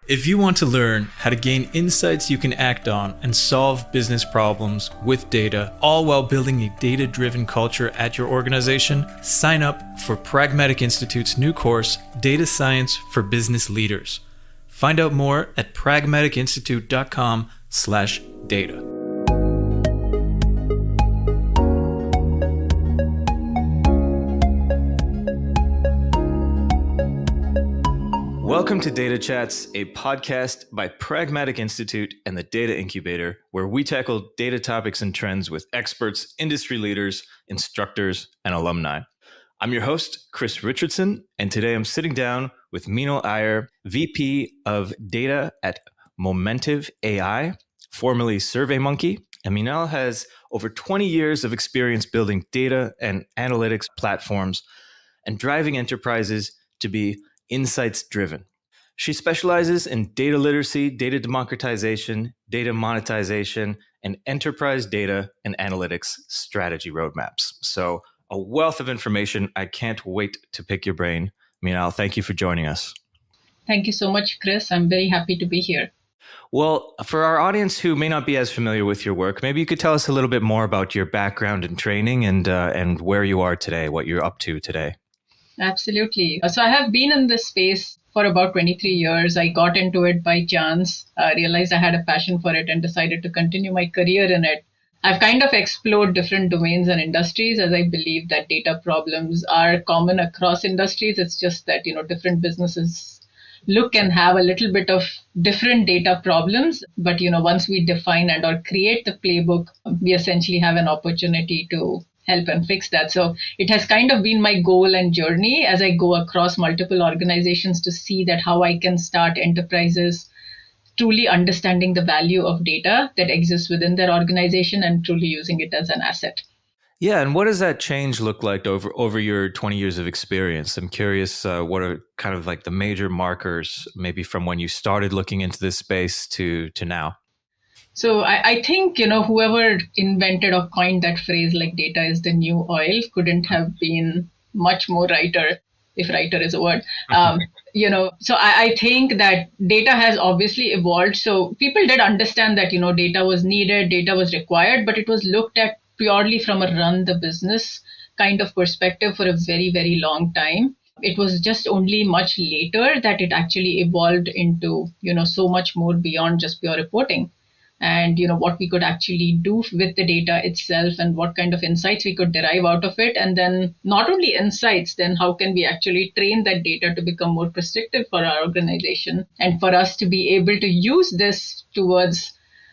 If you want to learn how to gain insights you can act on and solve business problems with data, all while building a data-driven culture at your organization, sign up for Pragmatic Institute's new course, Data Science for Business Leaders. Find out more at pragmaticinstitute.com/data. Welcome to Data Chats, a podcast by Pragmatic Institute and the Data Incubator, where we tackle data topics and trends with experts, industry leaders, instructors, and alumni. I'm your host, Chris Richardson, and today I'm sitting down with Meenal Iyer, VP of Data at Momentive.ai, formerly SurveyMonkey. And Meenal has over 20 years of experience building data and analytics platforms and driving enterprises to be insights-driven. She specializes in data literacy, data democratization, data monetization, and enterprise data and analytics strategy roadmaps. So a wealth of information. I can't wait to pick your brain. Meenal, thank you for joining us. Thank you so much, Chris. I'm very happy to be here. Well, for our audience who may not be as familiar with your work, maybe you could tell us a little bit more about your background and training and where you are today, what you're up to today. Absolutely. So I have been in this space for about 23 years. I got into it by chance, realized I had a passion for it and decided to continue my career in it. I've kind of explored different domains and industries as I believe that data problems are common across industries. It's just that, different businesses look and have a little bit of different data problems. But, once we define and or create the playbook, we essentially have an opportunity to help and fix that. So it has kind of been my goal and journey as I go across multiple organizations to see that how I can start enterprises truly understanding the value of data that exists within their organization and truly using it as an asset. Yeah, and what does that change look like over your 20 years of experience? I'm curious, what are kind of like the major markers, maybe from when you started looking into this space to now? So I think, whoever invented or coined that phrase like data is the new oil couldn't have been much more righter, if writer is a word. So I think that data has obviously evolved. So people did understand that, data was needed, data was required, but it was looked at purely from a run the business kind of perspective for a very, very long time. It was just only much later that it actually evolved into, so much more beyond just pure reporting. And what we could actually do with the data itself and what kind of insights we could derive out of it. And then not only insights, then how can we actually train that data to become more prescriptive for our organization and for us to be able to use this towards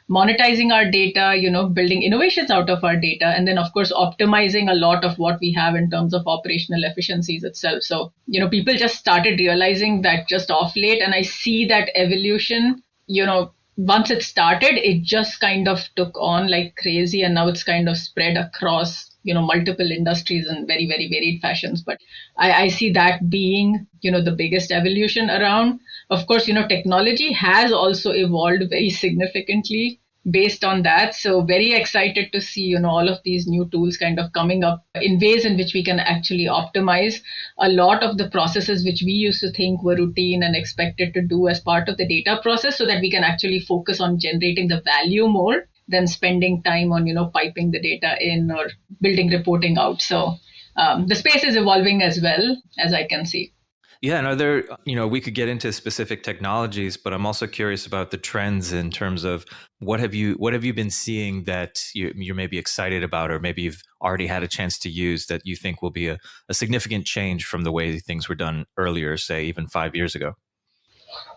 monetizing our data, building innovations out of our data, and then of course optimizing a lot of what we have in terms of operational efficiencies itself. So people just started realizing that just off late, and I see that evolution, once it started, it just kind of took on like crazy, and now it's kind of spread across, multiple industries in very, very varied fashions. But I see that being, the biggest evolution around. Of course, technology has also evolved very significantly based on that. So very excited to see, all of these new tools kind of coming up in ways in which we can actually optimize a lot of the processes which we used to think were routine and expected to do as part of the data process, so that we can actually focus on generating the value more than spending time on, piping the data in or building reporting out. So the space is evolving as well, as I can see. Yeah, and are there, we could get into specific technologies, but I'm also curious about the trends in terms of what have you been seeing that you're maybe excited about, or maybe you've already had a chance to use that you think will be a significant change from the way things were done earlier, say even 5 years ago?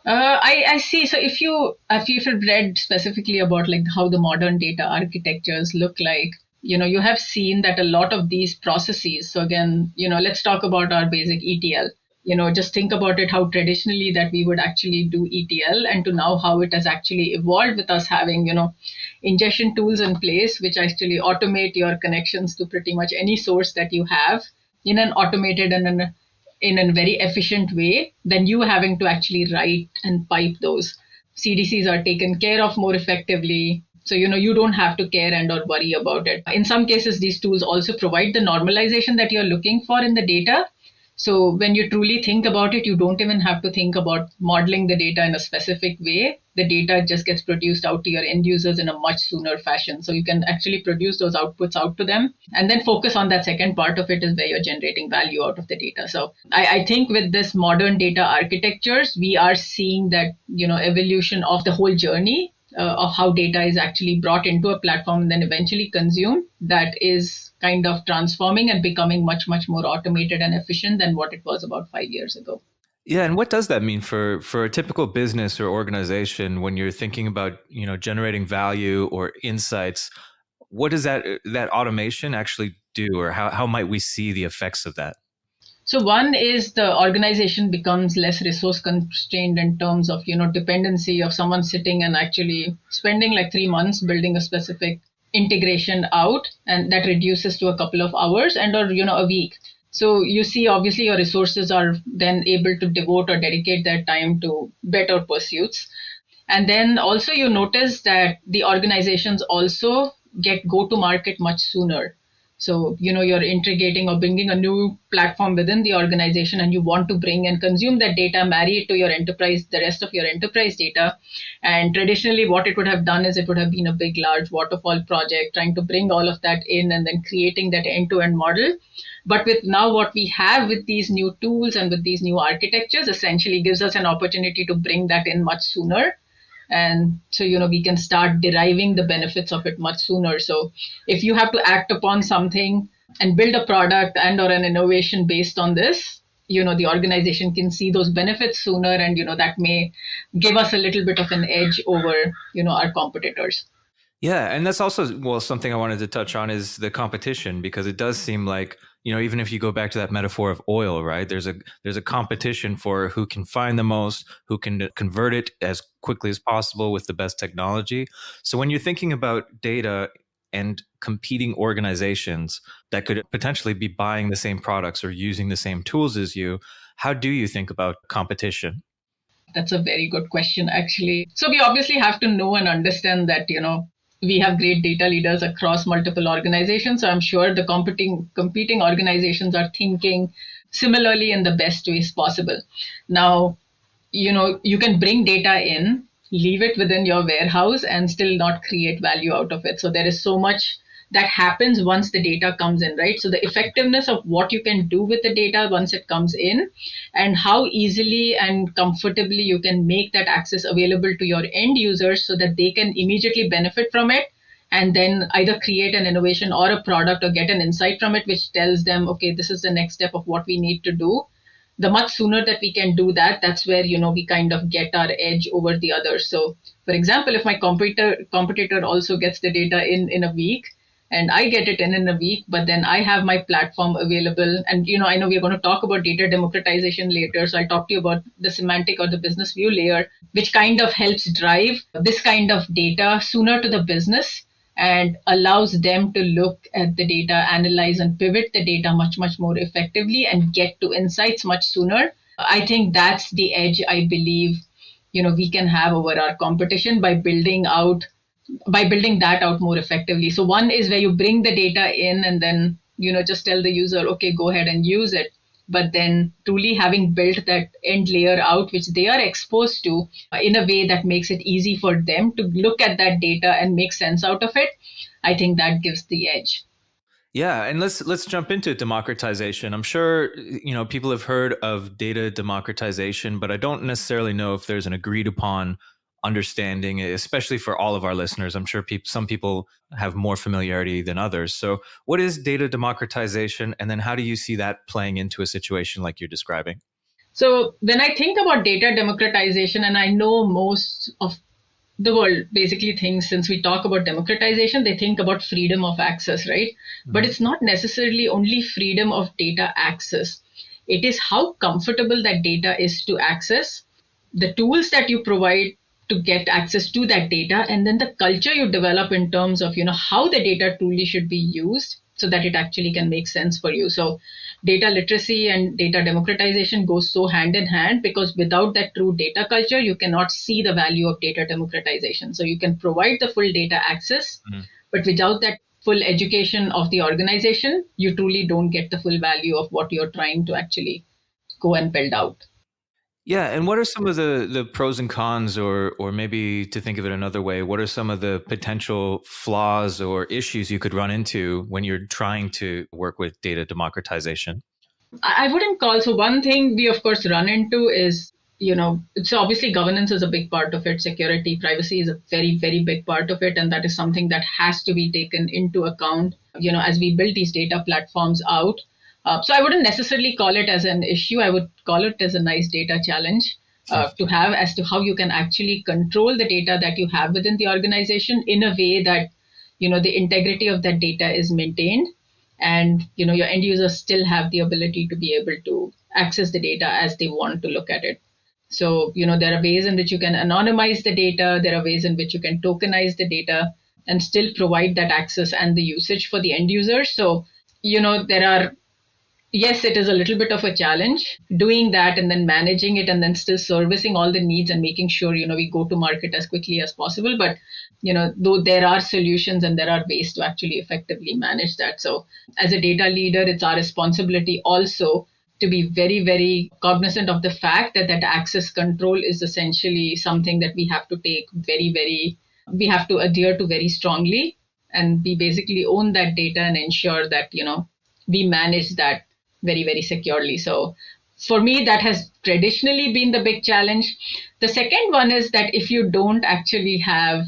I see. So if you've read specifically about like how the modern data architectures look like, you have seen that a lot of these processes. So again, let's talk about our basic ETL. Just think about it, how traditionally that we would actually do ETL, and to now how it has actually evolved with us having, ingestion tools in place, which actually automate your connections to pretty much any source that you have in an automated and in a very efficient way, than you having to actually write and pipe those. CDCs are taken care of more effectively. So, you don't have to care and or worry about it. In some cases, these tools also provide the normalization that you're looking for in the data. So when you truly think about it, you don't even have to think about modeling the data in a specific way. The data just gets produced out to your end users in a much sooner fashion. So you can actually produce those outputs out to them and then focus on that second part of it is where you're generating value out of the data. So I think with this modern data architectures, we are seeing that, evolution of the whole journey of how data is actually brought into a platform and then eventually consumed, that is kind of transforming and becoming much, much more automated and efficient than what it was about 5 years ago. Yeah, and what does that mean for a typical business or organization when you're thinking about, generating value or insights? What does that automation actually do, or how might we see the effects of that? So one is the organization becomes less resource constrained in terms of, dependency of someone sitting and actually spending like 3 months building a specific integration out, and that reduces to a couple of hours and or, a week. So you see, obviously your resources are then able to devote or dedicate their time to better pursuits. And then also you notice that the organizations also get go to market much sooner. So, you're integrating or bringing a new platform within the organization and you want to bring and consume that data, marry it to your enterprise, the rest of your enterprise data. And traditionally, what it would have done is it would have been a big, large waterfall project, trying to bring all of that in and then creating that end-to-end model. But with now what we have with these new tools and with these new architectures essentially gives us an opportunity to bring that in much sooner. And so, we can start deriving the benefits of it much sooner. So if you have to act upon something and build a product and or an innovation based on this, the organization can see those benefits sooner. And, that may give us a little bit of an edge over, our competitors. Yeah, and that's also, well, something I wanted to touch on is the competition, because it does seem like, even if you go back to that metaphor of oil, right? There's a competition for who can find the most, who can convert it as quickly as possible with the best technology. So when you're thinking about data and competing organizations that could potentially be buying the same products or using the same tools as you, how do you think about competition? That's a very good question, actually. So we obviously have to know and understand that, we have great data leaders across multiple organizations. So I'm sure the competing organizations are thinking similarly in the best ways possible. Now, you can bring data in, leave it within your warehouse and still not create value out of it. So there is so much that happens once the data comes in, right? So the effectiveness of what you can do with the data once it comes in and how easily and comfortably you can make that access available to your end users so that they can immediately benefit from it and then either create an innovation or a product or get an insight from it, which tells them, okay, this is the next step of what we need to do. The much sooner that we can do that, that's where, we kind of get our edge over the others. So for example, if my competitor also gets the data in a week, and I get it in a week, but then I have my platform available. And, I know we're going to talk about data democratization later. So I'll talk to you about the semantic or the business view layer, which kind of helps drive this kind of data sooner to the business and allows them to look at the data, analyze and pivot the data much, much more effectively and get to insights much sooner. I think that's the edge I believe, we can have over our competition by building that out more effectively. So one is where you bring the data in and then, just tell the user, okay, go ahead and use it. But then truly having built that end layer out, which they are exposed to in a way that makes it easy for them to look at that data and make sense out of it, I think that gives the edge. Yeah, and let's jump into democratization. I'm sure people have heard of data democratization, but I don't necessarily know if there's an agreed upon understanding, especially for all of our listeners. I'm sure some people have more familiarity than others. So, what is data democratization, and then how do you see that playing into a situation like you're describing? So when I think about data democratization, and I know most of the world basically thinks, since we talk about democratization, they think about freedom of access, right? Mm-hmm. But it's not necessarily only freedom of data access. It is how comfortable that data is to access, the tools that you provide to get access to that data, and then the culture you develop in terms of, how the data truly should be used so that it actually can make sense for you. So data literacy and data democratization goes so hand in hand, because without that true data culture, you cannot see the value of data democratization. So you can provide the full data access, but without that full education of the organization, you truly don't get the full value of what you're trying to actually go and build out. Yeah, and what are some of the pros and cons, or maybe to think of it another way, what are some of the potential flaws or issues you could run into when you're trying to work with data democratization? I wouldn't call. So one thing we of course run into is, so obviously governance is a big part of it. Security, privacy is a very, very big part of it. And that is something that has to be taken into account, as we build these data platforms out. So I wouldn't necessarily call it as an issue. I would call it as a nice data challenge to have, as to how you can actually control the data that you have within the organization in a way that, the integrity of that data is maintained, and your end users still have the ability to be able to access the data as they want to look at it. So there are ways in which you can anonymize the data, there are ways in which you can tokenize the data and still provide that access and the usage for the end users. So there are, yes, it is a little bit of a challenge doing that and then managing it and then still servicing all the needs and making sure, we go to market as quickly as possible. But, though there are solutions and there are ways to actually effectively manage that. So as a data leader, it's our responsibility also to be very, very cognizant of the fact that that access control is essentially something that we have to take we have to adhere to very strongly, and we basically own that data and ensure that, we manage that very, very securely. So for me, that has traditionally been the big challenge. The second one is that if you don't actually have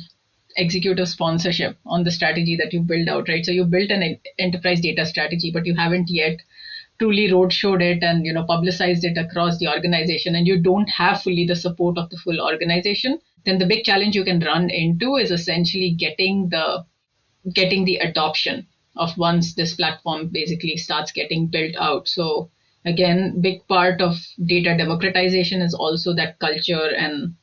executive sponsorship on the strategy that you build out, right? So you built an enterprise data strategy, but you haven't yet truly roadshowed it and publicized it across the organization, and you don't have fully the support of the full organization, then the big challenge you can run into is essentially getting the adoption of once this platform basically starts getting built out. So again, big part of data democratization is also that culture and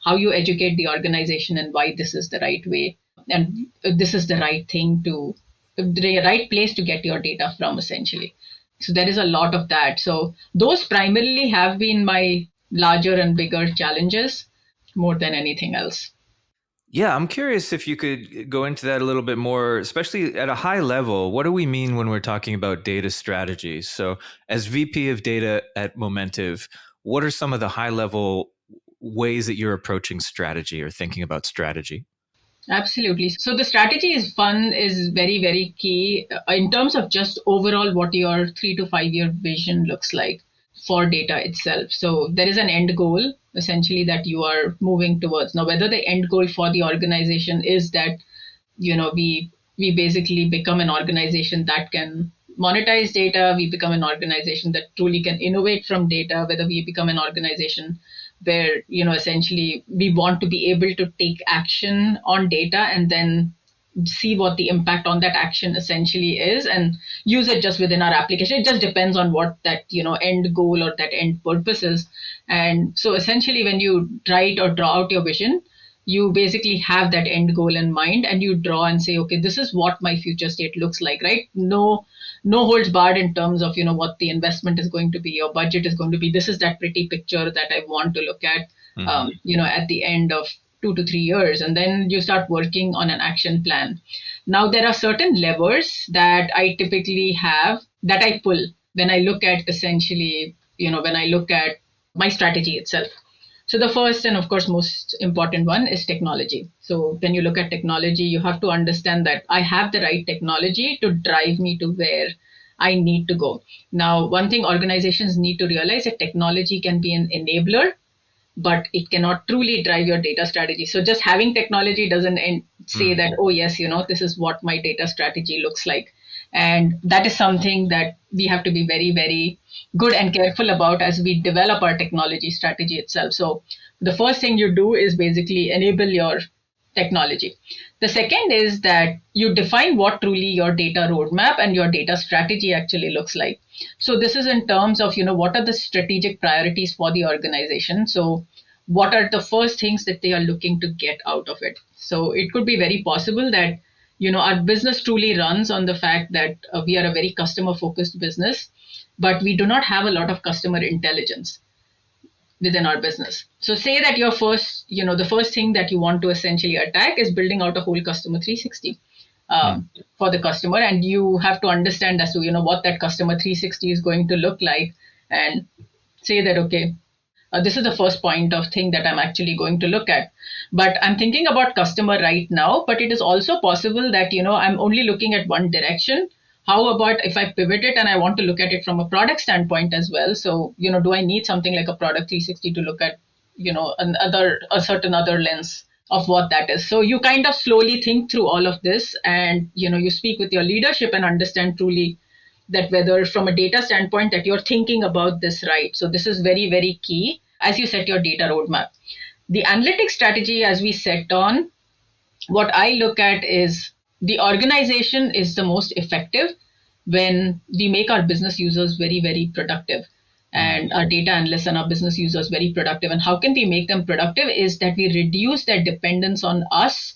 how you educate the organization and why this is the right way and this is the right thing to the right place to get your data from, essentially. So there is a lot of that. So those primarily have been my larger and bigger challenges more than anything else. Yeah, I'm curious if you could go into that a little bit more, especially at a high level. What do we mean when we're talking about data strategies? So as VP of data at Momentive, what are some of the high level ways that you're approaching strategy or thinking about strategy? Absolutely. So the strategy is very, very key in terms of just overall what your 3 to 5 year vision looks like for data itself. So there is an end goal essentially that you are moving towards. Now, whether the end goal for the organization is that, we basically become an organization that can monetize data, we become an organization that truly can innovate from data, whether we become an organization where essentially we want to be able to take action on data and then see what the impact on that action essentially is and use it just within our application. It just depends on what that end goal or that end purpose is. And so essentially when you write or draw out your vision, you basically have that end goal in mind and you draw and say, okay, this is what my future state looks like, right? No holds barred in terms of what the investment is going to be, your budget is going to be. This is that pretty picture that I want to look at at the end of 2 to 3 years, and then you start working on an action plan. Now there are certain levers that I typically have that I pull when I look at essentially when I look at my strategy itself. So the first and of course most important one is technology. So when you look at technology, you have to understand that I have the right technology to drive me to where I need to go. Now, one thing organizations need to realize that technology can be an enabler, but it cannot truly drive your data strategy. So just having technology doesn't say that, oh yes, this is what my data strategy looks like. And that is something that we have to be very, very good and careful about as we develop our technology strategy itself. So the first thing you do is basically enable your technology. The second is that you define what truly your data roadmap and your data strategy actually looks like. So this is in terms of, what are the strategic priorities for the organization? So what are the first things that they are looking to get out of it? So it could be very possible that our business truly runs on the fact that we are a very customer focused business, but we do not have a lot of customer intelligence within our business. So say that the first thing that you want to essentially attack is building out a whole customer 360. for the customer, and you have to understand as to what that customer 360 is going to look like, and say that, okay, this is the first point of thing that I'm actually going to look at. But I'm thinking about customer right now, but it is also possible that, I'm only looking at one direction. How about if I pivot it and I want to look at it from a product standpoint as well? So, do I need something like a product 360 to look at, a certain other lens of what that is? So you kind of slowly think through all of this, and, you speak with your leadership and understand truly that whether from a data standpoint that you're thinking about this right. So this is very, very key as you set your data roadmap. The analytics strategy, as we set on, what I look at is the organization is the most effective when we make our business users very, very productive, and our data analysts and our business users very productive. And how can we make them productive is that we reduce their dependence on us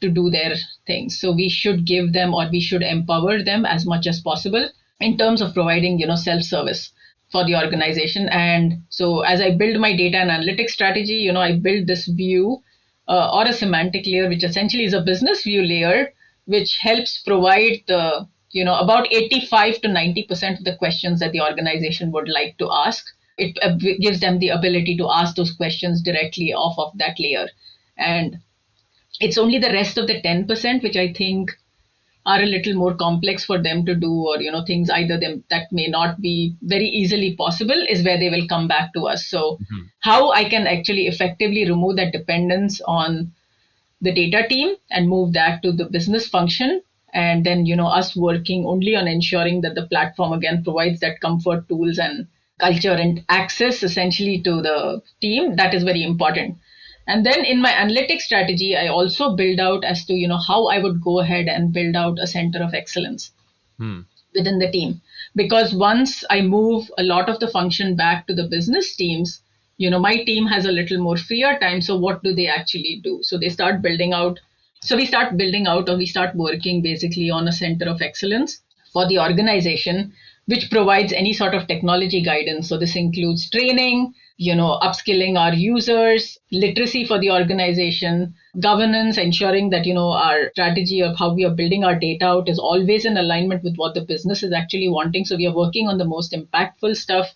to do their things. So we should give them, or we should empower them as much as possible in terms of providing, self-service for the organization. And so as I build my data and analytics strategy, I build this view or a semantic layer, which essentially is a business view layer, which helps provide the, about 85 to 90% of the questions that the organization would like to ask. It gives them the ability to ask those questions directly off of that layer. And it's only the rest of the 10%, which I think are a little more complex for them to do, or, things either them that may not be very easily possible, is where they will come back to us. So how I can actually effectively remove that dependence on the data team and move that to the business function. And then, us working only on ensuring that the platform again provides that comfort, tools and culture and access essentially to the team. That is very important. And then in my analytics strategy, I also build out as to, how I would go ahead and build out a center of excellence within the team. Because once I move a lot of the function back to the business teams, my team has a little more freer time. So what do they actually do? So they start building out. So we start building out, or we start working basically on a center of excellence for the organization, which provides any sort of technology guidance. So this includes training, upskilling our users, literacy for the organization, governance, ensuring that, our strategy of how we are building our data out is always in alignment with what the business is actually wanting. So we are working on the most impactful stuff,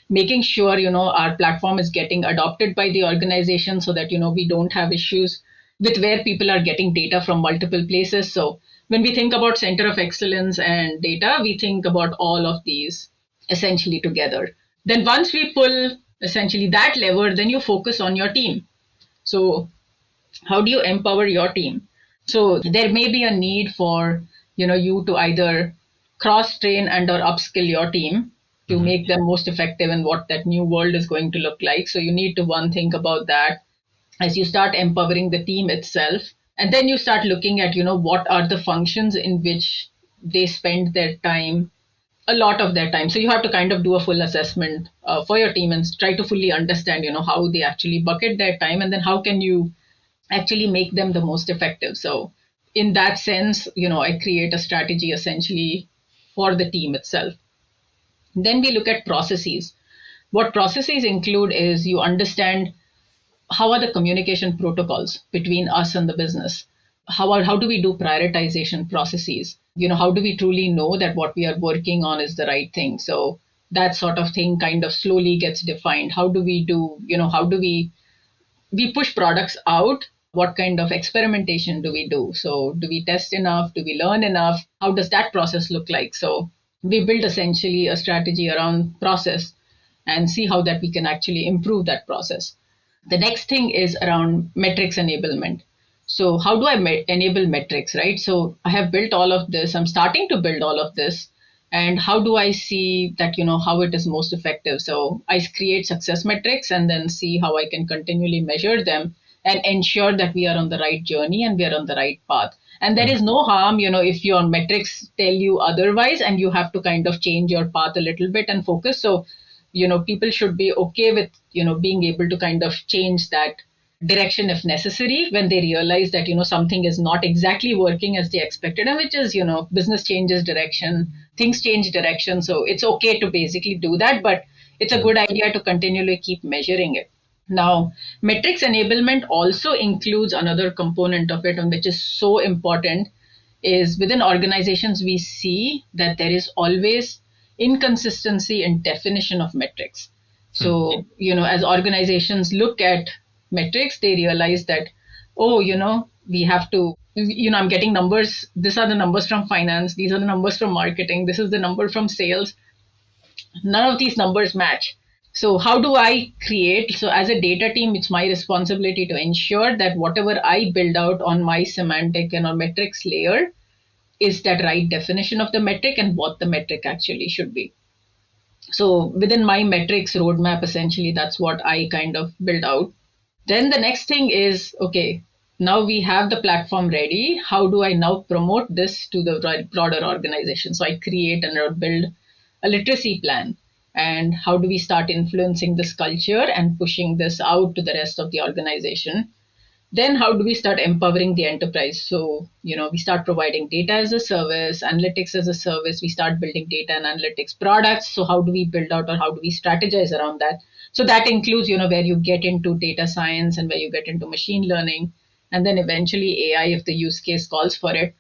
making sure, our platform is getting adopted by the organization so that, we don't have issues with where people are getting data from multiple places. So when we think about center of excellence and data, we think about all of these essentially together. Then once we pull essentially that lever, then you focus on your team. So how do you empower your team? So there may be a need for, you to either cross-train and or upskill your team to make them most effective in what that new world is going to look like. So you need to think about that as you start empowering the team itself. And then you start looking at, what are the functions in which they spend their time, a lot of their time. So you have to kind of do a full assessment for your team and try to fully understand, how they actually bucket their time, and then how can you actually make them the most effective. So in that sense, I create a strategy essentially for the team itself. Then we look at processes. What processes include is you understand how are the communication protocols between us and the business. How do we do prioritization processes? How do we truly know that what we are working on is the right thing? So that sort of thing kind of slowly gets defined. How do we do, how do we push products out? What kind of experimentation do we do? So do we test enough? Do we learn enough? How does that process look like? So we build essentially a strategy around process and see how that we can actually improve that process. The next thing is around metrics enablement. So how do I enable metrics, right? So I have built all of this. I'm starting to build all of this. And how do I see that, how it is most effective? So I create success metrics and then see how I can continually measure them and ensure that we are on the right journey and we are on the right path. And there is no harm, if your metrics tell you otherwise and you have to kind of change your path a little bit and focus. So, people should be okay with, being able to kind of change that direction if necessary when they realize that, something is not exactly working as they expected, and which is, business changes direction, things change direction. So it's okay to basically do that, but it's a good idea to continually keep measuring it. Now, metrics enablement also includes another component of it, which is so important, is within organizations, we see that there is always inconsistency in definition of metrics. So, as organizations look at metrics, they realize that, oh, we have to, I'm getting numbers. These are the numbers from finance. These are the numbers from marketing. This is the number from sales. None of these numbers match. So how do I create? So as a data team, it's my responsibility to ensure that whatever I build out on my semantic and or metrics layer is that right definition of the metric and what the metric actually should be. So within my metrics roadmap, essentially, that's what I kind of build out. Then the next thing is, okay, now we have the platform ready. How do I now promote this to the broader organization? So I create and build a literacy plan. And how do we start influencing this culture and pushing this out to the rest of the organization? Then how do we start empowering the enterprise? So, we start providing data as a service, analytics as a service. We start building data and analytics products. So how do we build out or how do we strategize around that? So that includes, where you get into data science and where you get into machine learning, and then eventually AI if the use case calls for it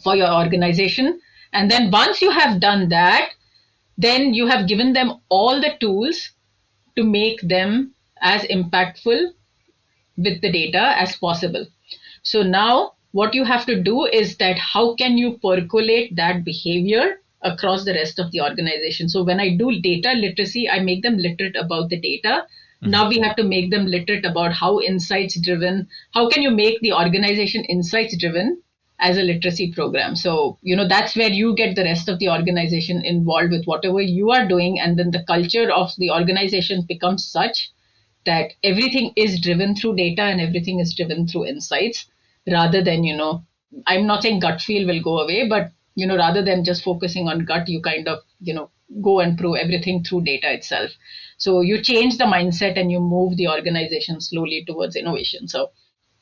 for your organization. And then once you have done that, then you have given them all the tools to make them as impactful with the data as possible. So now what you have to do is that how can you percolate that behavior across the rest of the organization? So when I do data literacy, I make them literate about the data. Now we have to make them literate about how insights driven, how can you make the organization insights driven as a literacy program? So, that's where you get the rest of the organization involved with whatever you are doing. And then the culture of the organization becomes such that everything is driven through data and everything is driven through insights rather than, I'm not saying gut feel will go away, but, rather than just focusing on gut, you kind of, go and prove everything through data itself. So you change the mindset and you move the organization slowly towards innovation. So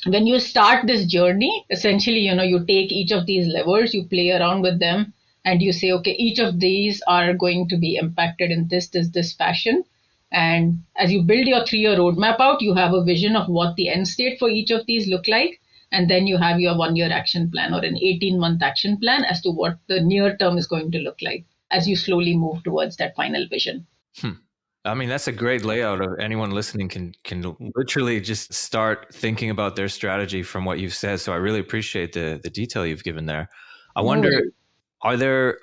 when you start this journey, essentially, you take each of these levers, you play around with them, and you say, okay, each of these are going to be impacted in this fashion. And as you build your 3-year roadmap out, you have a vision of what the end state for each of these look like. And then you have your 1-year action plan or an 18-month action plan as to what the near term is going to look like as you slowly move towards that final vision. I mean, that's a great layout. Of anyone listening can literally just start thinking about their strategy from what you've said. So I really appreciate the detail you've given there. I wonder, are there,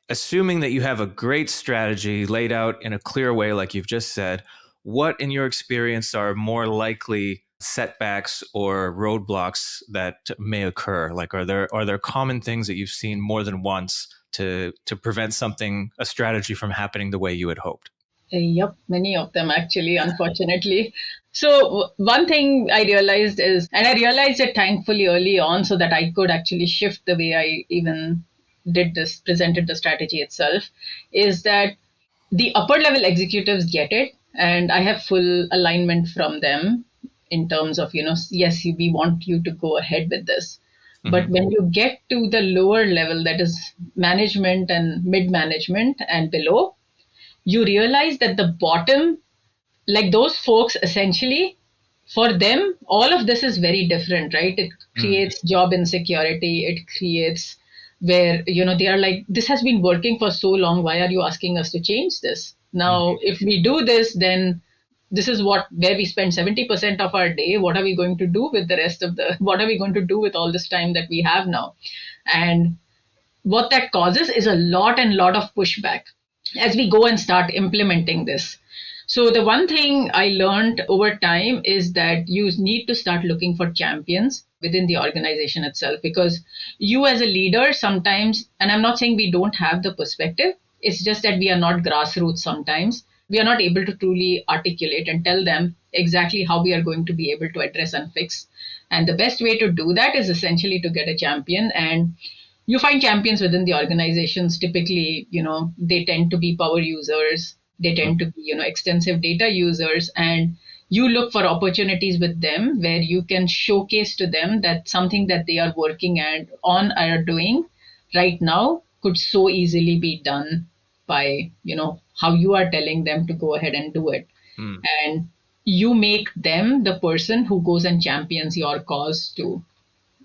assuming that you have a great strategy laid out in a clear way, like you've just said, what in your experience are more likely setbacks or roadblocks that may occur? Like, are there common things that you've seen more than once to prevent a strategy from happening the way you had hoped? Yep, many of them actually, unfortunately. So one thing I realized is, and I realized it thankfully early on so that I could actually shift the way I even presented the strategy itself, is that the upper level executives get it. And I have full alignment from them in terms of, yes, we want you to go ahead with this. But when you get to the lower level, that is management and mid-management and below, you realize that the bottom, like those folks, essentially, for them, all of this is very different, right? It creates job insecurity. It creates where, they are like, this has been working for so long. Why are you asking us to change this? Now, if we do this, then this is where we spend 70% of our day. What are we going to do with what are we going to do with all this time that we have now? And what that causes is a lot of pushback as we go and start implementing this. So the one thing I learned over time is that you need to start looking for champions within the organization itself, because you as a leader sometimes, and I'm not saying we don't have the perspective, it's just that we are not grassroots sometimes. We are not able to truly articulate and tell them exactly how we are going to be able to address and fix. And the best way to do that is essentially to get a champion. And you find champions within the organizations. Typically, they tend to be power users. They tend to be, extensive data users. And you look for opportunities with them where you can showcase to them that something that they are working on or doing right now could so easily be done by, how you are telling them to go ahead and do it. And you make them the person who goes and champions your cause to,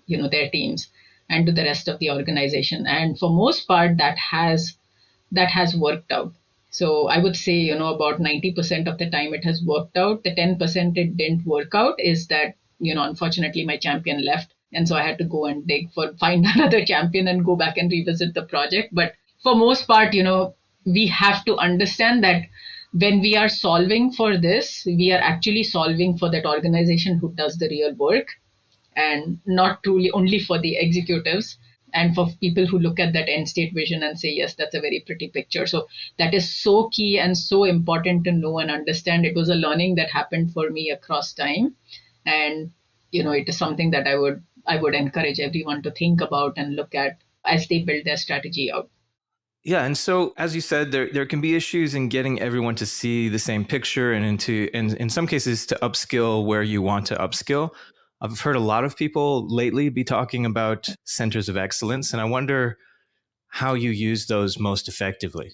their teams. and to the rest of the organization. And for most part, that has worked out. So I would say, about 90% of the time it has worked out. The 10% it didn't work out is that, unfortunately my champion left. And so I had to go and find another champion and go back and revisit the project. But for most part, we have to understand that when we are solving for this, we are actually solving for that organization who does the real work, and not truly only for the executives and for people who look at that end state vision and say, yes, that's a very pretty picture. So that is so key and so important to know and understand. It was a learning that happened for me across time. And, it is something that I would encourage everyone to think about and look at as they build their strategy out. Yeah, and so as you said, there can be issues in getting everyone to see the same picture, and in some cases to upskill where you want to upskill. I've heard a lot of people lately be talking about centers of excellence, and I wonder how you use those most effectively.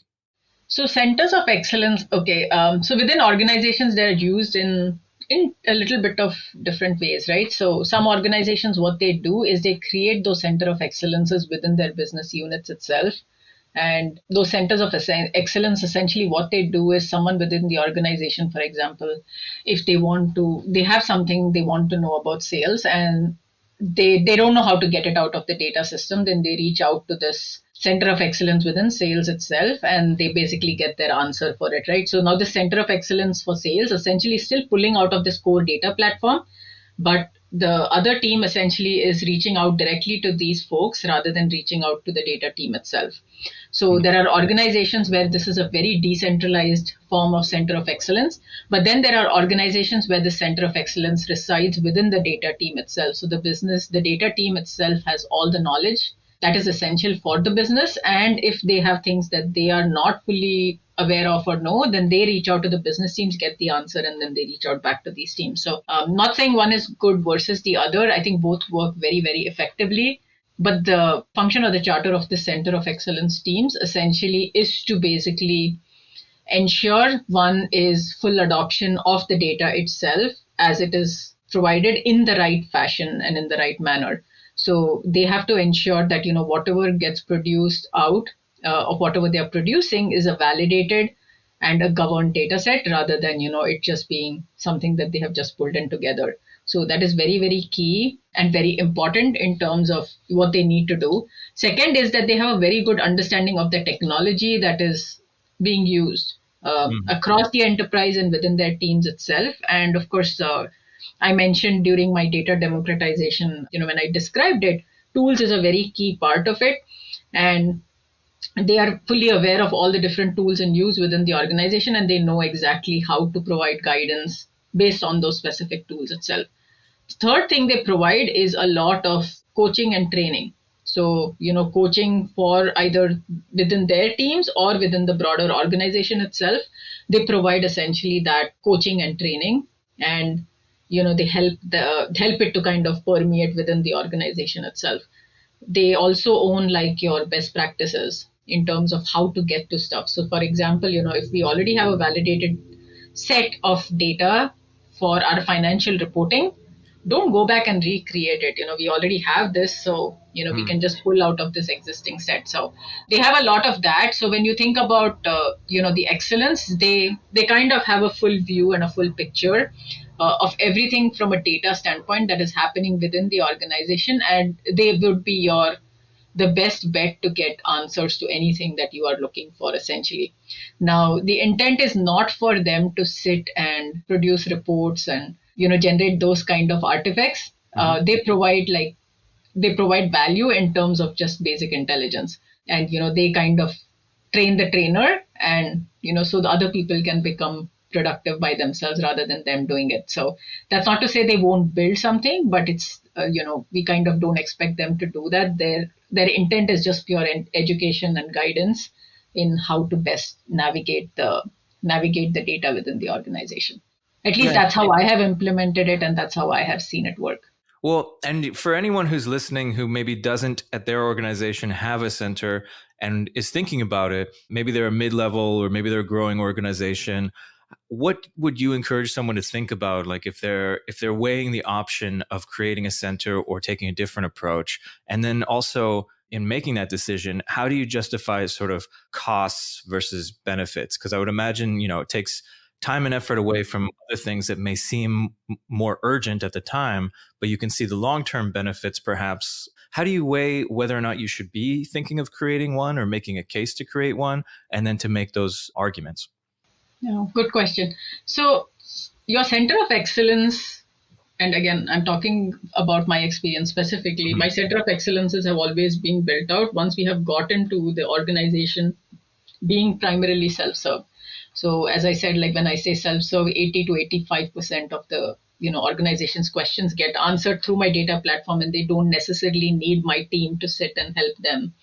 So centers of excellence, okay. So within organizations, they're used in a little bit of different ways, right? So some organizations, what they do is they create those center of excellences within their business units itself. And those centers of excellence, essentially what they do is someone within the organization, for example, if they have something they want to know about sales, and they don't know how to get it out of the data system, then they reach out to this center of excellence within sales itself, and they basically get their answer for it, right? So now the center of excellence for sales essentially is still pulling out of this core data platform, but the other team essentially is reaching out directly to these folks rather than reaching out to the data team itself. So there are organizations where this is a very decentralized form of center of excellence, but then there are organizations where the center of excellence resides within the data team itself. So the data team itself has all the knowledge that is essential for the business. And if they have things that they are not fully aware of or know, then they reach out to the business teams, get the answer, and then they reach out back to these teams. So not saying one is good versus the other. I think both work very, very effectively. But the function or the charter of the Center of Excellence teams essentially is to basically ensure one is full adoption of the data itself as it is provided in the right fashion and in the right manner. So they have to ensure that, whatever gets produced out of whatever they are producing is a validated and a governed data set rather than, it just being something that they have just pulled in together. So that is very, very key and very important in terms of what they need to do. Second is that they have a very good understanding of the technology that is being used across the enterprise and within their teams itself. And of course, I mentioned during my data democratization, when I described it, tools is a very key part of it. And they are fully aware of all the different tools in use within the organization, and they know exactly how to provide guidance based on those specific tools itself. Third thing they provide is a lot of coaching and training. So, coaching for either within their teams or within the broader organization itself. They provide essentially that coaching and training, and, they help it to kind of permeate within the organization itself. They also own like your best practices in terms of how to get to stuff. So for example, if we already have a validated set of data for our financial reporting, don't go back and recreate it. We already have this, so we can just pull out of this existing set. So they have a lot of that. So when you think about the excellence, they kind of have a full view and a full picture of everything from a data standpoint that is happening within the organization, and they would be the best bet to get answers to anything that you are looking for, essentially. Now, the intent is not for them to sit and produce reports and generate those kind of artifacts. They provide value in terms of just basic intelligence, and they kind of train the trainer, and so the other people can become productive by themselves rather than them doing it. So that's not to say they won't build something, but it's we kind of don't expect them to do that. Their intent is just pure education and guidance in how to best navigate the data within the organization. At least that's how I have implemented it, and that's how I have seen it work. Well, and for anyone who's listening who maybe doesn't at their organization have a center and is thinking about it, maybe they're a mid-level or maybe they're a growing organization, what would you encourage someone to think about, like if they're weighing the option of creating a center or taking a different approach? And then also in making that decision, how do you justify sort of costs versus benefits? Because I would imagine, it takes time and effort away from other things that may seem more urgent at the time, but you can see the long-term benefits perhaps. How do you weigh whether or not you should be thinking of creating one or making a case to create one, and then to make those arguments? Yeah, good question. So your center of excellence, and again, I'm talking about my experience specifically. My center of excellences have always been built out once we have gotten to the organization being primarily self-serve. So as I said, like when I say self-serve, 80 to 85% of the organization's questions get answered through my data platform, and they don't necessarily need my team to sit and help them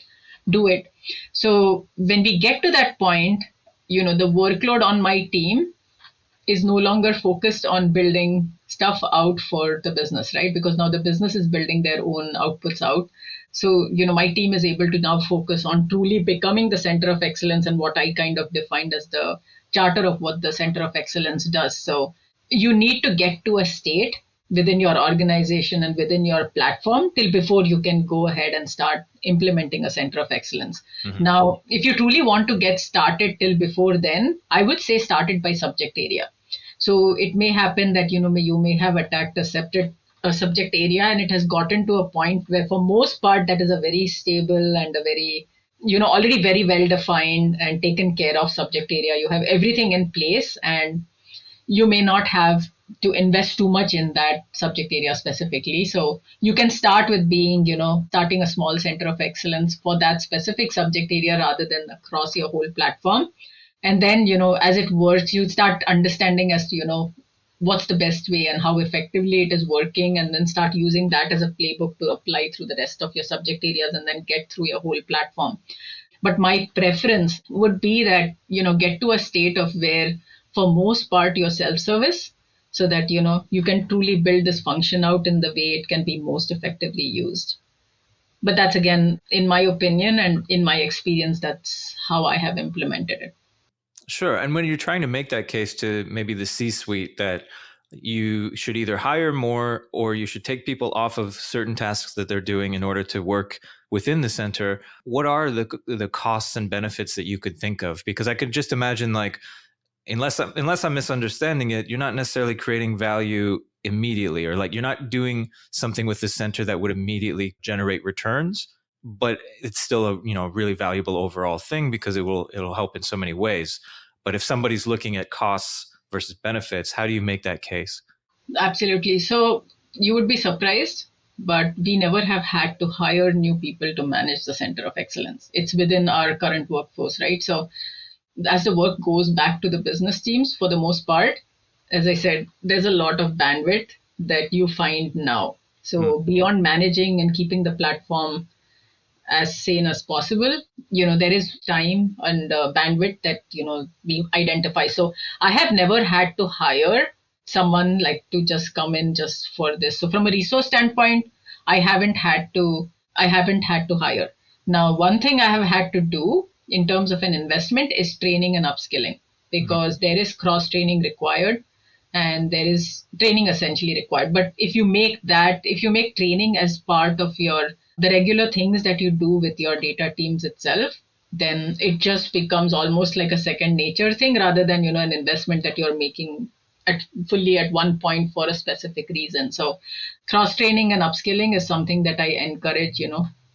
do it. So when we get to that point, the workload on my team is no longer focused on building stuff out for the business, right? Because now the business is building their own outputs out. So, my team is able to now focus on truly becoming the center of excellence, and what I kind of defined as the charter of what the center of excellence does. So you need to get to a state within your organization and within your platform till before you can go ahead and start implementing a center of excellence. Mm-hmm. Now, if you truly want to get started till before then, I would say start it by subject area. So it may happen that, you may have attacked a subject area, and it has gotten to a point where for most part, that is a very stable and a very, already very well defined and taken care of subject area. You have everything in place, and you may not have to invest too much in that subject area specifically. So you can start with being, starting a small center of excellence for that specific subject area rather than across your whole platform. And then, as it works, you start understanding as to, what's the best way and how effectively it is working, and then start using that as a playbook to apply through the rest of your subject areas and then get through your whole platform. But my preference would be that, get to a state of where, for most part, you're self-service, so that, you can truly build this function out in the way it can be most effectively used. But that's, again, in my opinion and in my experience, that's how I have implemented it. Sure. And when you're trying to make that case to maybe the C-suite that you should either hire more or you should take people off of certain tasks that they're doing in order to work within the center, what are the costs and benefits that you could think of? Because I could just imagine, like, unless I'm misunderstanding it, you're not necessarily creating value immediately, or like you're not doing something with the center that would immediately generate returns, but it's still a really valuable overall thing because it'll help in so many ways. But if somebody's looking at costs versus benefits, how do you make that case? Absolutely. So you would be surprised, but we never have had to hire new people to manage the center of excellence. It's within our current workforce, right? So as the work goes back to the business teams, for the most part, as I said, there's a lot of bandwidth that you find now. So beyond managing and keeping the platform as sane as possible, there is time and bandwidth that, we identify. So I have never had to hire someone like to just come in just for this. So from a resource standpoint, I haven't had to hire. Now, one thing I have had to do in terms of an investment is training and upskilling, because there is cross training required and there is training essentially required. But if you make training as part of the regular things that you do with your data teams itself, then it just becomes almost like a second nature thing rather than, an investment that you're making fully at one point for a specific reason. So cross training and upskilling is something that I encourage,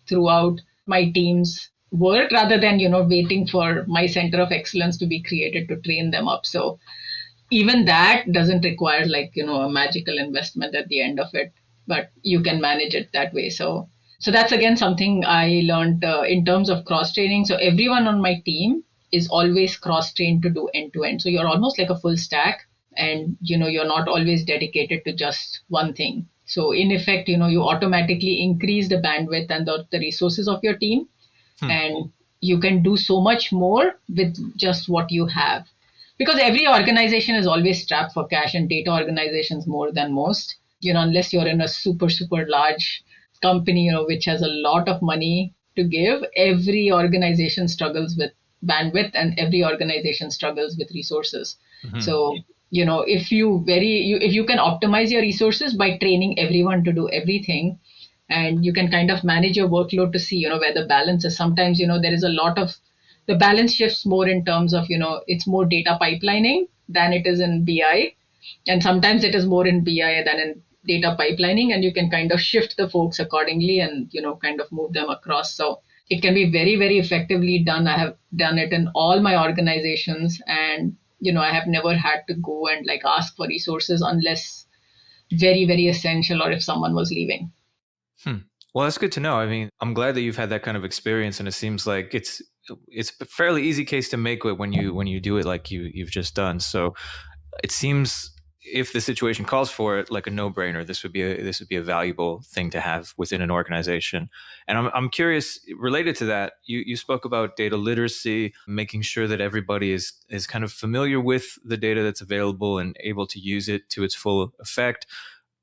throughout my team's work rather than, waiting for my center of excellence to be created to train them up. So even that doesn't require a magical investment at the end of it, but you can manage it that way. So that's, again, something I learned in terms of cross-training. So everyone on my team is always cross-trained to do end-to-end. So you're almost like a full stack, and, you're not always dedicated to just one thing. So in effect, you automatically increase the bandwidth and the resources of your team, and you can do so much more with just what you have. Because every organization is always strapped for cash, and data organizations more than most, unless you're in a super, super large company, which has a lot of money to give. Every organization struggles with bandwidth and every organization struggles with resources. Hmm. So, if you can optimize your resources by training everyone to do everything, and you can kind of manage your workload to see, where the balance is. Sometimes, there is a lot of the balance shifts more in terms of, it's more data pipelining than it is in BI. And sometimes it is more in BI than in data pipelining, and you can kind of shift the folks accordingly and, kind of move them across. So it can be very, very effectively done. I have done it in all my organizations, and, I have never had to go and like ask for resources unless very, very essential or if someone was leaving. Hmm. Well, that's good to know. I mean, I'm glad that you've had that kind of experience, and it seems like it's a fairly easy case to make it when you do it like you've just done. So it seems, if the situation calls for it, like a no-brainer. This would be a valuable thing to have within an organization. And I'm curious, related to that, you spoke about data literacy, making sure that everybody is kind of familiar with the data that's available and able to use it to its full effect.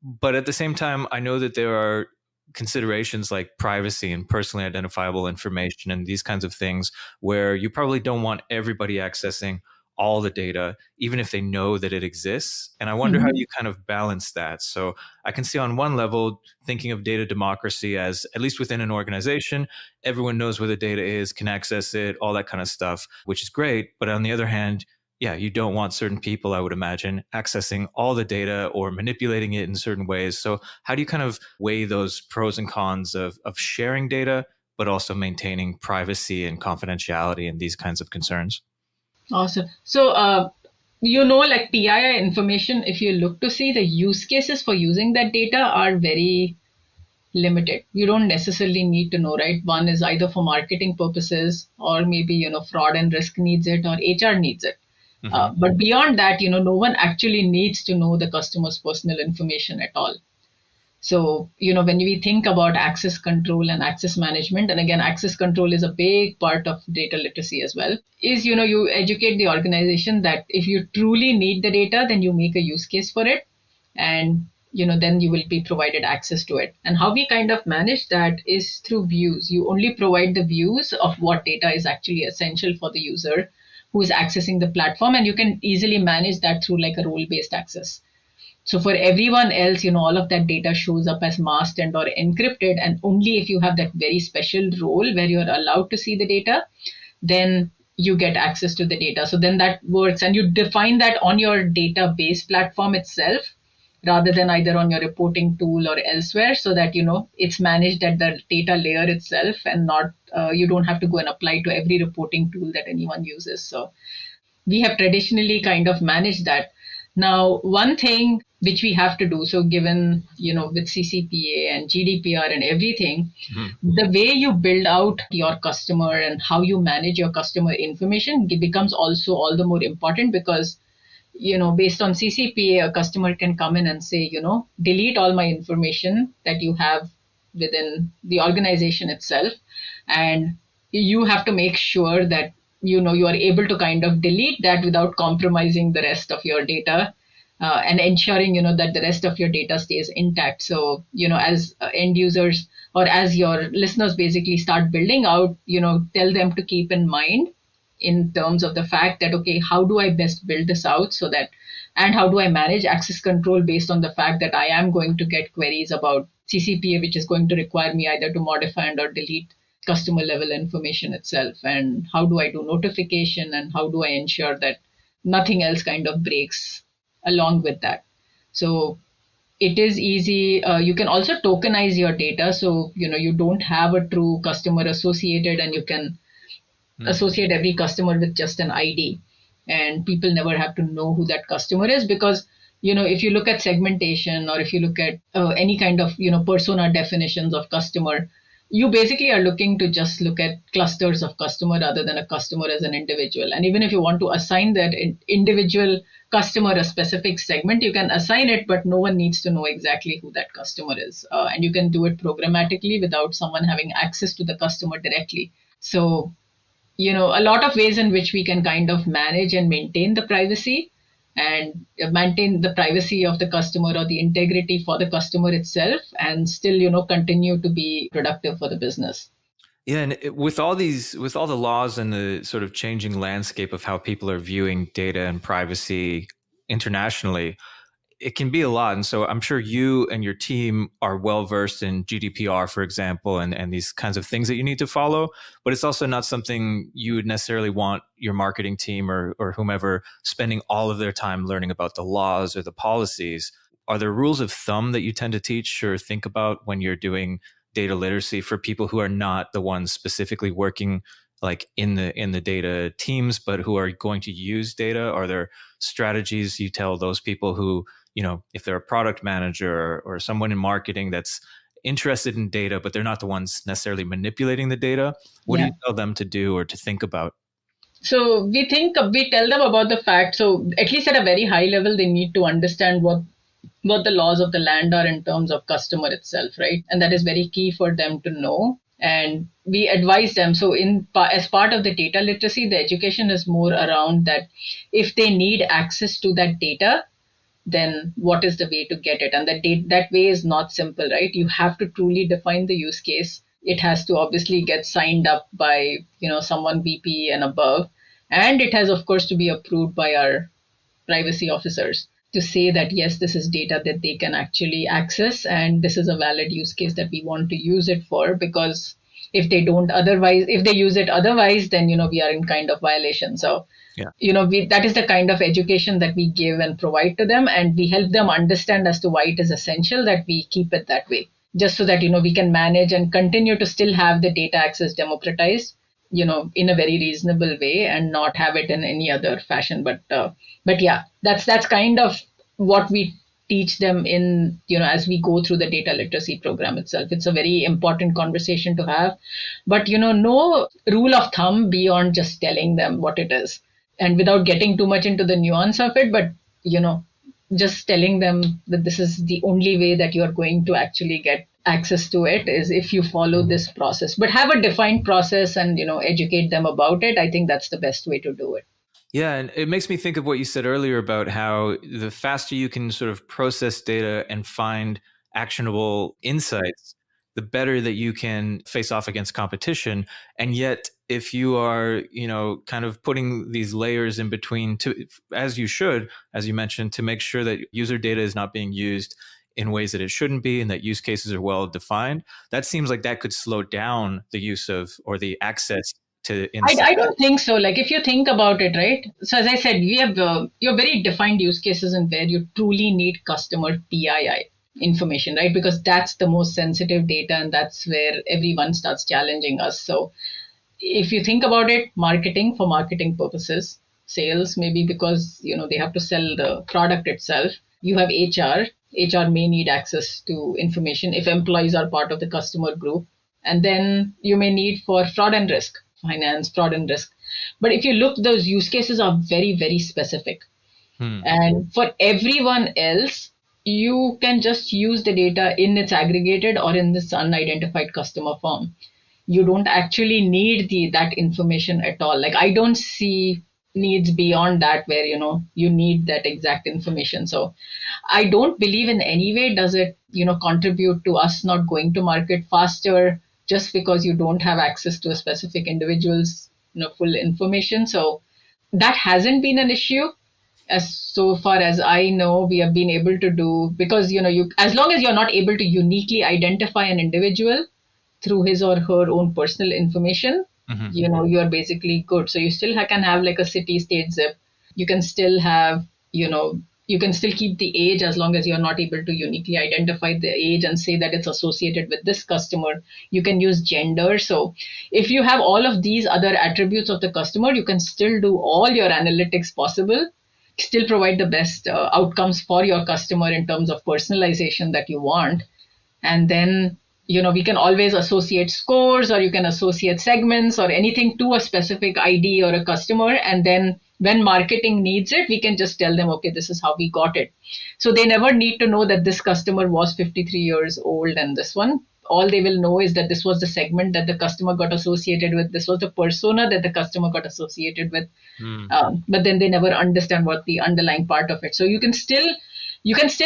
But at the same time, I know that there are considerations like privacy and personally identifiable information and these kinds of things where you probably don't want everybody accessing all the data, even if they know that it exists. And I wonder how Mhm. you kind of balance that. So I can see on one level, thinking of data democracy as, at least within an organization, everyone knows where the data is, can access it, all that kind of stuff, which is great. But on the other hand, yeah, you don't want certain people, I would imagine, accessing all the data or manipulating it in certain ways. So how do you kind of weigh those pros and cons of sharing data, but also maintaining privacy and confidentiality and these kinds of concerns? Awesome. So, like PII information, if you look to see the use cases for using that data are very limited. You don't necessarily need to know, right? One is either for marketing purposes or maybe, fraud and risk needs it or HR needs it. Hmm. But beyond that, no one actually needs to know the customer's personal information at all. So, when we think about access control and access management, and again, access control is a big part of data literacy as well, is, you educate the organization that if you truly need the data, then you make a use case for it. And, then you will be provided access to it. And how we kind of manage that is through views. You only provide the views of what data is actually essential for the user who is accessing the platform. And you can easily manage that through like a role-based access. So for everyone else, all of that data shows up as masked and or encrypted. And only if you have that very special role where you're allowed to see the data, then you get access to the data. So then that works. And you define that on your database platform itself rather than either on your reporting tool or elsewhere, so that, it's managed at the data layer itself and not, you don't have to go and apply to every reporting tool that anyone uses. So we have traditionally kind of managed that. Now, one thing which we have to do, so given, with CCPA and GDPR and everything, Hmm. the way you build out your customer and how you manage your customer information becomes also all the more important because, based on CCPA, a customer can come in and say, delete all my information that you have within the organization itself. And you have to make sure that, you are able to kind of delete that without compromising the rest of your data. And ensuring that the rest of your data stays intact. So as end users or as your listeners basically start building out, tell them to keep in mind in terms of the fact that, okay, how do I best build this out so that, and how do I manage access control based on the fact that I am going to get queries about CCPA, which is going to require me either to modify and or delete customer level information itself. And how do I do notification and how do I ensure that nothing else kind of breaks along with that. So it is easy. You can also tokenize your data. So, you don't have a true customer associated and you can associate every customer with just an ID. And people never have to know who that customer is because, if you look at segmentation or if you look at any kind of, persona definitions of customer, you basically are looking to just look at clusters of customer rather than a customer as an individual. And even if you want to assign that individual customer a specific segment, you can assign it, but no one needs to know exactly who that customer is. And you can do it programmatically without someone having access to the customer directly. So a lot of ways in which we can kind of manage and maintain the privacy and maintain the privacy of the customer or the integrity for the customer itself and still, continue to be productive for the business. Yeah, and with all the laws and the sort of changing landscape of how people are viewing data and privacy internationally, it can be a lot. And so I'm sure you and your team are well versed in GDPR, for example, and these kinds of things that you need to follow. But it's also not something you would necessarily want your marketing team or whomever spending all of their time learning about the laws or the policies. Are there rules of thumb that you tend to teach or think about when you're doing data literacy for people who are not the ones specifically working like in the data teams, but who are going to use data? Are there strategies you tell those people who, if they're a product manager or someone in marketing that's interested in data, but they're not the ones necessarily manipulating the data? What do Yeah. you tell them to do or to think about? So we tell them about the fact. So at least at a very high level, they need to understand what the laws of the land are in terms of customer itself, right? And that is very key for them to know. And we advise them. So as part of the data literacy, the education is more around that if they need access to that data, then what is the way to get it? And that way is not simple, right? You have to truly define the use case. It has to obviously get signed up by, someone VP and above. And it has, of course, to be approved by our privacy officers to say that, yes, this is data that they can actually access. And this is a valid use case that we want to use it for, because if they use it otherwise, then, we are in kind of violation. So Yeah. that is the kind of education that we give and provide to them, and we help them understand as to why it is essential that we keep it that way, just so that we can manage and continue to still have the data access democratized, in a very reasonable way, and not have it in any other fashion. But yeah, that's kind of what we teach them in, as we go through the data literacy program itself. It's a very important conversation to have, but no rule of thumb beyond just telling them what it is, and without getting too much into the nuance of it, but just telling them that this is the only way that you're going to actually get access to it is if you follow this process, but have a defined process and educate them about it. I think that's the best way to do it. Yeah, and it makes me think of what you said earlier about how the faster you can sort of process data and find actionable insights, the better that you can face off against competition. And yet, if you are, kind of putting these layers in between as you should, as you mentioned, to make sure that user data is not being used in ways that it shouldn't be and that use cases are well defined, that seems like that could slow down the use of or the access to insight. I don't think so. Like, if you think about it, right? So as I said, we have your very defined use cases and where you truly need customer PII information, right? Because that's the most sensitive data, and that's where everyone starts challenging us. So if you think about it, marketing for marketing purposes, sales maybe because they have to sell the product itself. You have HR. HR may need access to information if employees are part of the customer group. And then you may need for fraud and risk, finance, fraud and risk. But if you look, those use cases are very, very specific. And for everyone else, you can just use the data in its aggregated or in this unidentified customer form. You don't actually need that information at all. Like, I don't see needs beyond that where you need that exact information. So I don't believe in any way does it contribute to us not going to market faster just because you don't have access to a specific individual's full information. So that hasn't been an issue. As so far as I know, we have been able to do, because you, as long as you're not able to uniquely identify an individual through his or her own personal information, you are basically good. So you still can have like a city state zip. You can still have, you can still keep the age as long as you're not able to uniquely identify the age and say that it's associated with this customer. You can use gender. So if you have all of these other attributes of the customer, you can still do all your analytics possible, still provide the best outcomes for your customer in terms of personalization that you want. And then we can always associate scores, or you can associate segments or anything to a specific ID or a customer. And then when marketing needs it, we can just tell them, okay, this is how we got it. So they never need to know that this customer was 53 years old and this one. All they will know is that this was the segment that the customer got associated with. This was the persona that the customer got associated with. But then they never understand what the underlying part of it. So you can still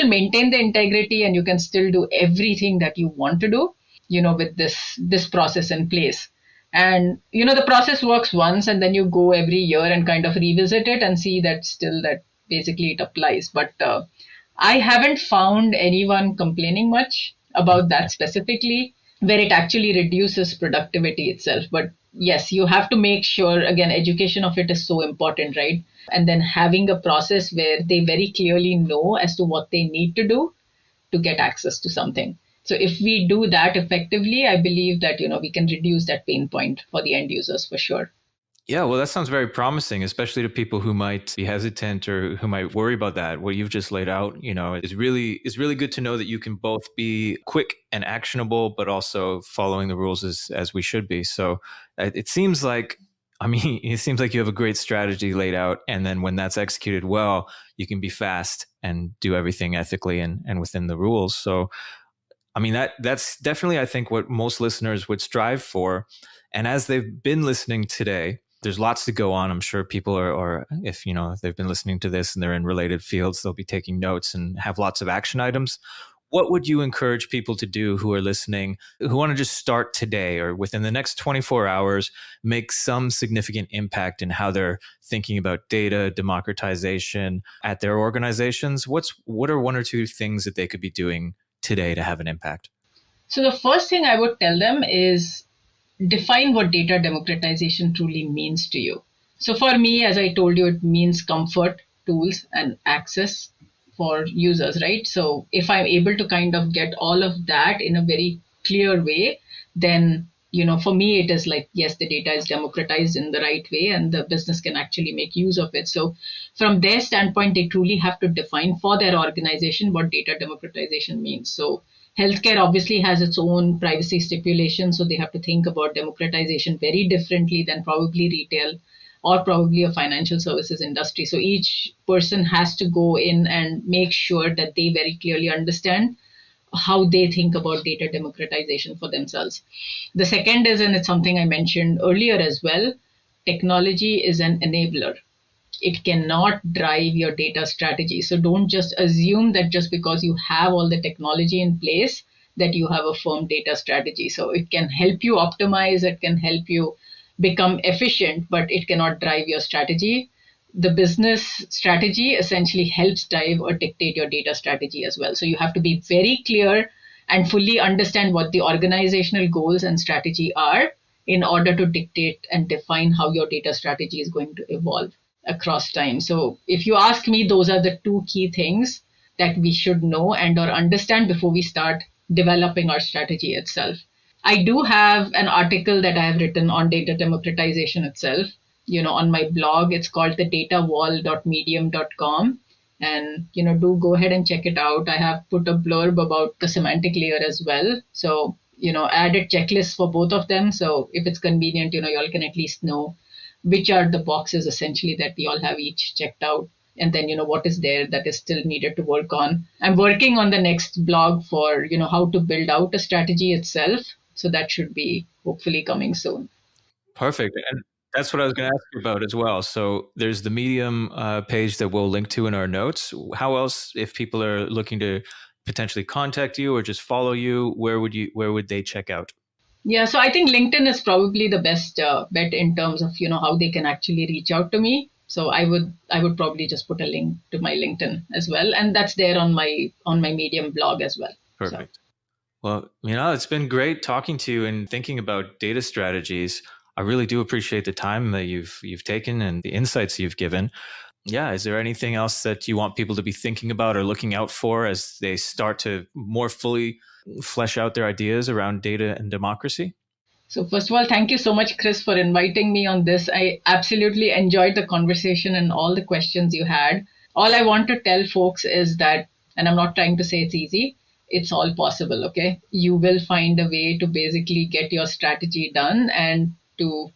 maintain the integrity, and you can still do everything that you want to do, with this process in place. And the process works once, and then you go every year and kind of revisit it and see that still that basically it applies. But I haven't found anyone complaining much about that specifically, where it actually reduces productivity itself. But yes, you have to make sure, again, education of it is so important, right? And then having a process where they very clearly know as to what they need to do to get access to something. So if we do that effectively, I believe that we can reduce that pain point for the end users for sure. Yeah, well, that sounds very promising, especially to people who might be hesitant or who might worry about that. What you've just laid out, is really good to know that you can both be quick and actionable, but also following the rules as we should be. So it seems like, I mean, it seems like you have a great strategy laid out, and then when that's executed well, you can be fast and do everything ethically and within the rules. So I mean, that's definitely, I think, what most listeners would strive for. And as they've been listening today, there's lots to go on. I'm sure people are, or if they've been listening to this and they're in related fields, they'll be taking notes and have lots of action items. What would you encourage people to do who are listening, who want to just start today or within the next 24 hours, make some significant impact in how they're thinking about data democratization at their organizations? What are one or two things that they could be doing today to have an impact? So the first thing I would tell them is define what data democratization truly means to you. So for me, as I told you, it means comfort, tools, and access for users, right? So if I'm able to kind of get all of that in a very clear way, then for me it is like, yes, the data is democratized in the right way and the business can actually make use of it. So from their standpoint, they truly have to define for their organization what data democratization means. So healthcare obviously has its own privacy stipulations, so they have to think about democratization very differently than probably retail or probably a financial services industry. So each person has to go in and make sure that they very clearly understand how they think about data democratization for themselves. The second is, and it's something I mentioned earlier as well, technology is an enabler. It cannot drive your data strategy. So don't just assume that just because you have all the technology in place that you have a firm data strategy. So it can help you optimize, it can help you become efficient, but it cannot drive your strategy. The business strategy essentially helps drive or dictate your data strategy as well. So you have to be very clear and fully understand what the organizational goals and strategy are in order to dictate and define how your data strategy is going to evolve across time. So if you ask me, those are the two key things that we should know and or understand before we start developing our strategy itself. I do have an article that I have written on data democratization itself. On my blog, it's called the datawall.medium.com. And, do go ahead and check it out. I have put a blurb about the semantic layer as well. So, added checklists for both of them. So if it's convenient, you all can at least know which are the boxes essentially that we all have each checked out. And then, what is there that is still needed to work on. I'm working on the next blog for, how to build out a strategy itself. So that should be hopefully coming soon. Perfect. And that's what I was going to ask you about as well. So there's the Medium page that we'll link to in our notes. How else, if people are looking to potentially contact you or just follow you, where would they check out? Yeah, so I think LinkedIn is probably the best bet in terms of how they can actually reach out to me. So I would probably just put a link to my LinkedIn as well, and that's there on my Medium blog as well. So Perfect. Well, it's been great talking to you and thinking about data strategies. I really do appreciate the time that you've taken and the insights you've given. Yeah, is there anything else that you want people to be thinking about or looking out for as they start to more fully flesh out their ideas around data and democracy? So first of all, thank you so much, Chris, for inviting me on this. I absolutely enjoyed the conversation and all the questions you had. All I want to tell folks is that, and I'm not trying to say it's easy, it's all possible, okay? You will find a way to basically get your strategy done and to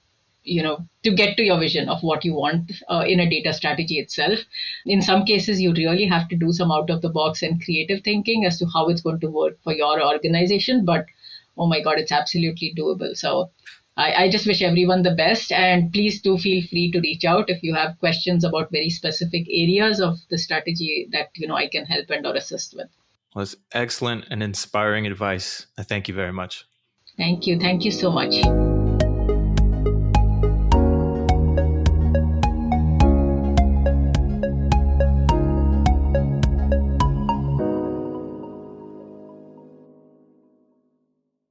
get to your vision of what you want in a data strategy itself. In some cases, you really have to do some out of the box and creative thinking as to how it's going to work for your organization. But oh my God, it's absolutely doable. So I just wish everyone the best. And please do feel free to reach out if you have questions about very specific areas of the strategy that I can help and or assist with. Well, it's excellent and inspiring advice. I thank you very much. Thank you. Thank you so much.